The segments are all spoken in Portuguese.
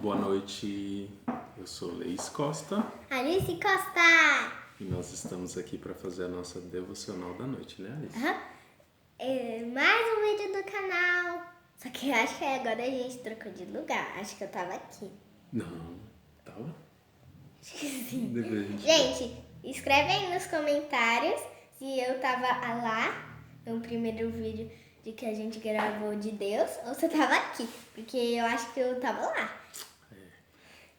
Boa noite, eu sou Leis Costa Alice Costa! e nós estamos aqui para fazer a nossa devocional da noite, né, Alice? Mais um vídeo do canal. Só que eu acho que agora a gente trocou de lugar. Acho que eu tava aqui. Não, tava? Acho que sim. Depois a gente Gente, escreve aí nos comentários se eu tava lá no primeiro vídeo de que a gente gravou de Deus ou se eu tava aqui. Porque eu acho que eu tava lá.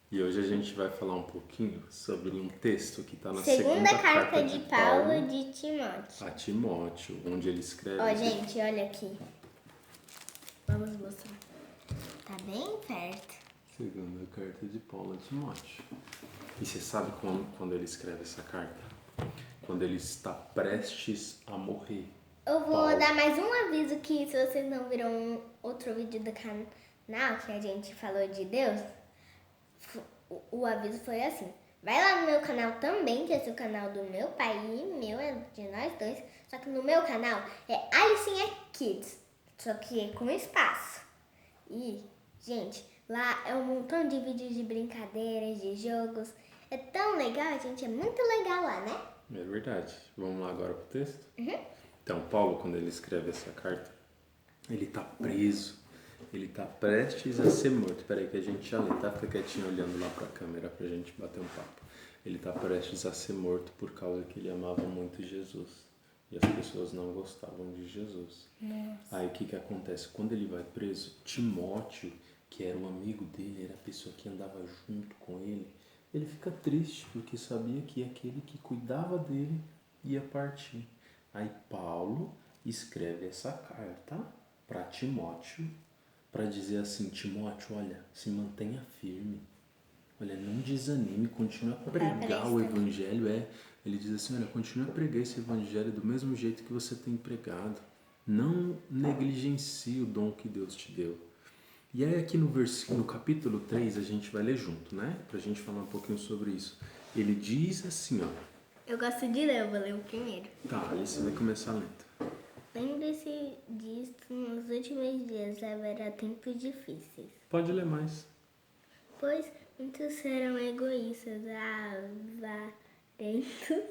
E hoje a gente vai falar um pouquinho sobre um texto que está na Segunda carta de Paulo de Timóteo. a Timóteo, onde ele escreve... Ó, gente, olha aqui. Vamos mostrar. Tá bem perto. Segunda carta de Paulo a Timóteo. E você sabe quando ele escreve essa carta? Quando ele está prestes a morrer. Eu vou Paulo. dar mais um aviso que se vocês não viram outro vídeo do canal que a gente falou de Deus, o aviso foi assim. Vai lá no meu canal também, que esse é o canal do meu pai e meu, é de nós dois. Só que no meu canal é Alicinha Kids, só que é com espaço. E, gente, lá é um montão de vídeos de brincadeiras, de jogos. É tão legal, gente, é muito legal lá, né? É verdade. Vamos lá agora pro texto? Então, Paulo, quando ele escreve essa carta, ele está preso, ele está prestes a ser morto. Peraí que a gente já lê, tá? Fica quietinho olhando lá para a câmera pra gente bater um papo. Ele está prestes a ser morto por causa que ele amava muito Jesus. E as pessoas não gostavam de Jesus. Nossa. Aí o que acontece? Quando ele vai preso, Timóteo, que era um amigo dele, era a pessoa que andava junto com ele fica triste porque sabia que aquele que cuidava dele ia partir. Aí Paulo escreve essa carta para Timóteo para dizer assim: Timóteo, olha, se mantenha firme, olha, não desanime, continua a pregar o evangelho. Ele diz assim: olha, continua a pregar esse evangelho do mesmo jeito que você tem pregado, não negligencie o dom que Deus te deu. E aí aqui no capítulo 3 a gente vai ler junto, né? Pra gente falar um pouquinho sobre isso. Ele diz assim, ó. Eu gosto de ler, eu vou ler o primeiro. Tá, aí você vai começar lento. Lembre-se disso, nos últimos dias haverá tempos difíceis. Pode ler mais. Pois muitos serão egoístas, avarentos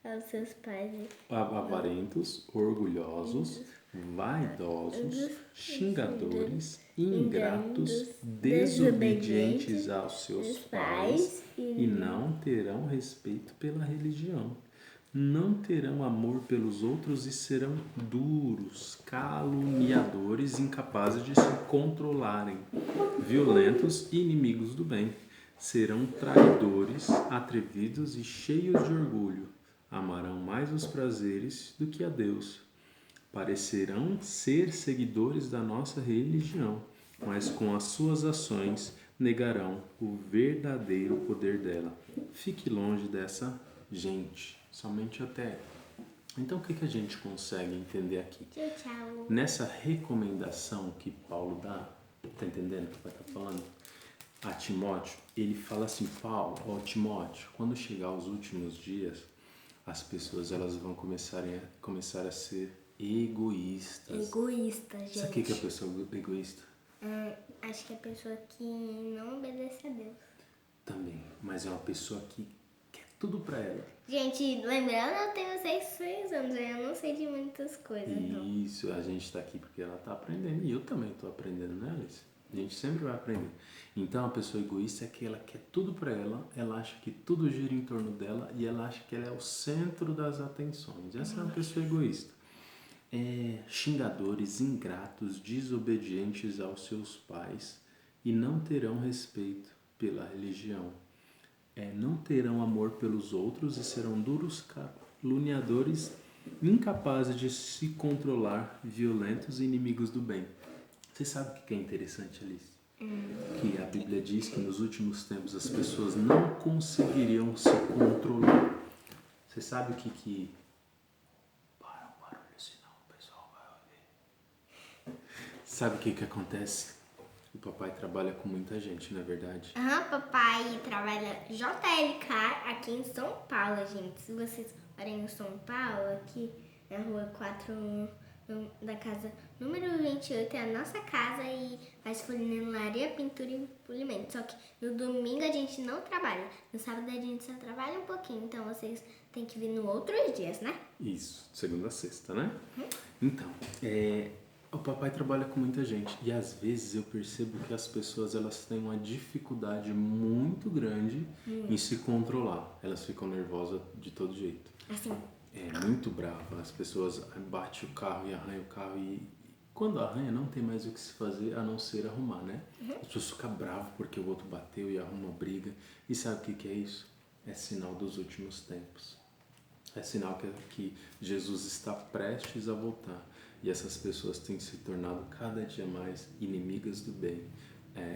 aos seus pais. Avarentos, orgulhosos, vaidosos, xingadores, ingratos, desobedientes aos seus pais e não terão respeito pela religião. Não terão amor pelos outros e serão duros, caluniadores, incapazes de se controlarem, violentos e inimigos do bem. Serão traidores, atrevidos e cheios de orgulho. Amarão mais os prazeres do que a Deus. Parecerão ser seguidores da nossa religião, mas com as suas ações negarão o verdadeiro poder dela. Fique longe dessa gente, somente até. Então o que a gente consegue entender aqui? Tchau. Nessa recomendação que Paulo dá, tá entendendo o que vai estar falando? A Timóteo, ele fala assim: Paulo, ó Timóteo, quando chegar os últimos dias, as pessoas elas vão começar a ser egoístas. Egoísta, gente. Sabe o que é a pessoa egoísta? Acho que é a pessoa que não obedece a Deus. Também, mas é uma pessoa que quer tudo pra ela. Gente, lembrando, eu tenho 6 anos, eu não sei de muitas coisas. Isso, a gente tá aqui porque ela tá aprendendo. E eu também tô aprendendo, né, Alice? A gente sempre vai aprender. Então, a pessoa egoísta é que ela quer tudo pra ela, ela acha que tudo gira em torno dela e ela acha que ela é o centro das atenções. Essa é uma pessoa egoísta. Xingadores, ingratos, desobedientes aos seus pais e não terão respeito pela religião. Não terão amor pelos outros e serão duros caluniadores, incapazes de se controlar, violentos e inimigos do bem. Você sabe o que é interessante, Alice? Que a Bíblia diz que nos últimos tempos as pessoas não conseguiriam se controlar. Você sabe o que... Para um barulho, senão o pessoal vai ouvir. Sabe o que acontece? O papai trabalha com muita gente, não é verdade? Papai trabalha JLK aqui em São Paulo, gente. Se vocês forem em São Paulo, aqui na rua 4 da casa número 28 é a nossa casa e faz funilaria, pintura e polimento. Só que no domingo a gente não trabalha. No sábado a gente só trabalha um pouquinho. Então vocês têm que vir no outros dias, né? Isso, segunda a sexta, né? Então, o papai trabalha com muita gente e às vezes eu percebo que as pessoas elas têm uma dificuldade muito grande em se controlar. Elas ficam nervosas de todo jeito. Assim. É muito brava. As pessoas batem o carro e arranham o carro e quando arranha não tem mais o que se fazer a não ser arrumar, né? As pessoas ficam bravas porque o outro bateu e arruma briga. E sabe o que é isso? É sinal dos últimos tempos. É sinal que Jesus está prestes a voltar. E essas pessoas têm se tornado cada dia mais inimigas do bem,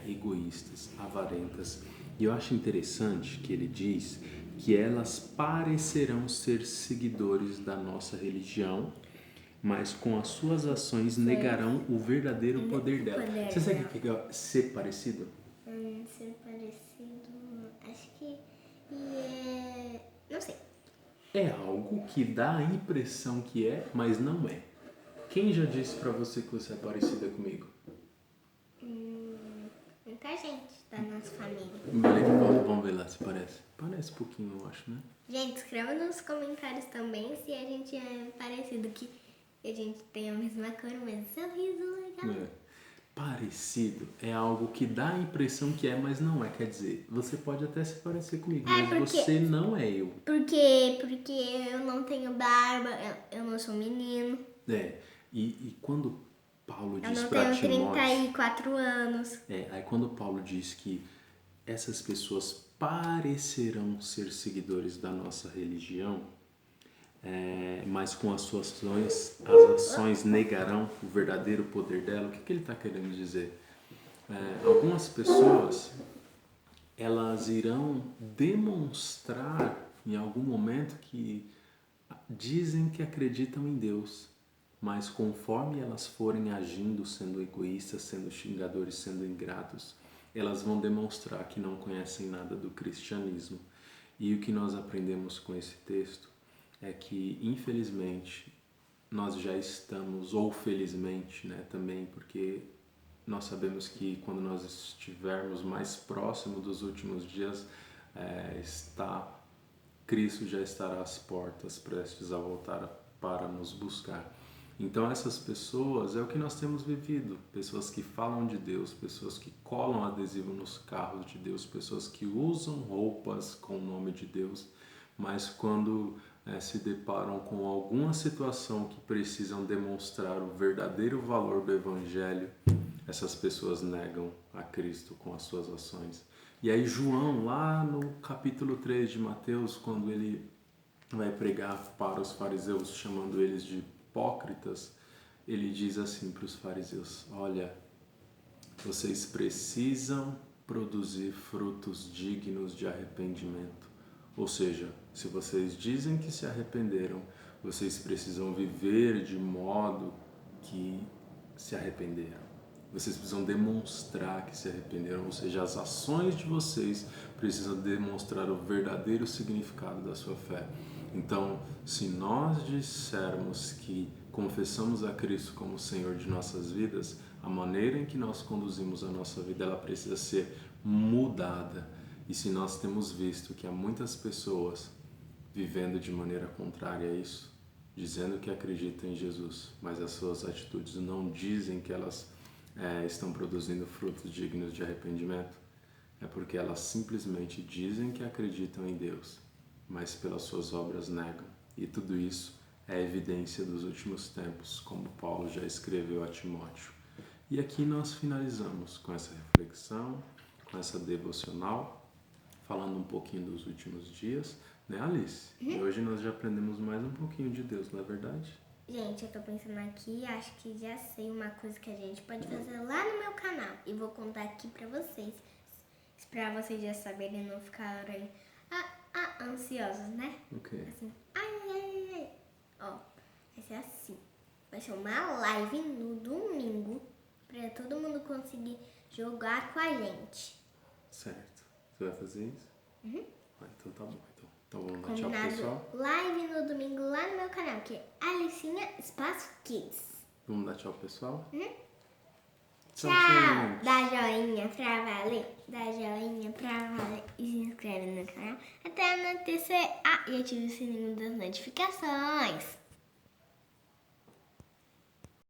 egoístas, avarentas. E eu acho interessante que ele diz que elas parecerão ser seguidores da nossa religião, mas com as suas ações negarão o verdadeiro poder dela. Você sabe o que é ser parecido? Ser parecido, acho que não sei. É algo que dá a impressão que é, mas não é. Quem já disse pra você que você é parecida comigo? Muita gente da nossa família. Vamos ver lá se parece. Parece um pouquinho, eu acho, né? Gente, escreva nos comentários também se a gente é parecido, que a gente tem a mesma cor, o mesmo sorriso legal. Parecido é algo que dá a impressão que é, mas não é. Quer dizer, você pode até se parecer comigo, mas você não é eu. Porque eu não tenho barba, eu não sou menino. E quando Paulo diz Eu não para tenho Timóteo... 34 anos. Aí quando Paulo diz que essas pessoas parecerão ser seguidores da nossa religião, mas com as ações negarão o verdadeiro poder dela, o que ele está querendo dizer? Algumas pessoas, elas irão demonstrar em algum momento que dizem que acreditam em Deus, mas conforme elas forem agindo, sendo egoístas, sendo xingadores, sendo ingratos, elas vão demonstrar que não conhecem nada do cristianismo. E o que nós aprendemos com esse texto é que, infelizmente, nós já estamos, ou felizmente, né, também, porque nós sabemos que quando nós estivermos mais próximo dos últimos dias, Cristo já estará às portas, prestes a voltar para nos buscar. Então essas pessoas, é o que nós temos vivido, pessoas que falam de Deus, pessoas que colam adesivo nos carros de Deus, pessoas que usam roupas com o nome de Deus, mas quando se deparam com alguma situação que precisam demonstrar o verdadeiro valor do Evangelho, essas pessoas negam a Cristo com as suas ações. E aí João, lá no capítulo 3 de Mateus, quando ele vai pregar para os fariseus, chamando eles de hipócritas, ele diz assim para os fariseus: olha, vocês precisam produzir frutos dignos de arrependimento. Ou seja, se vocês dizem que se arrependeram, vocês precisam viver de modo que se arrependeram. Vocês precisam demonstrar que se arrependeram, ou seja, as ações de vocês precisam demonstrar o verdadeiro significado da sua fé. Então, se nós dissermos que confessamos a Cristo como Senhor de nossas vidas, a maneira em que nós conduzimos a nossa vida, ela precisa ser mudada. E se nós temos visto que há muitas pessoas vivendo de maneira contrária a isso, dizendo que acreditam em Jesus, mas as suas atitudes não dizem que elas estão produzindo frutos dignos de arrependimento, é porque elas simplesmente dizem que acreditam em Deus, mas pelas suas obras negam. E tudo isso é evidência dos últimos tempos, como Paulo já escreveu a Timóteo. E aqui nós finalizamos com essa reflexão, com essa devocional, falando um pouquinho dos últimos dias, né, Alice? E hoje nós já aprendemos mais um pouquinho de Deus, não é verdade? Gente, eu tô pensando aqui, acho que já sei uma coisa que a gente pode fazer lá no meu canal. E vou contar aqui pra vocês, pra vocês já saberem e não ficarem ansiosos, né? Ok. Assim, ai. Ó, vai ser assim. Vai ser uma live no domingo pra todo mundo conseguir jogar com a gente. Certo. Você vai fazer isso? Então tá bom. Então vamos lá, tchau, pessoal. Live no domingo lá no meu canal, que é Alicinha Espaço Kids. Vamos dar tchau, pessoal? Tchau! gente. Dá joinha pra valer. Dá joinha pra valer. E se inscreve no canal até anoitecer. Ah, e ative o sininho das notificações.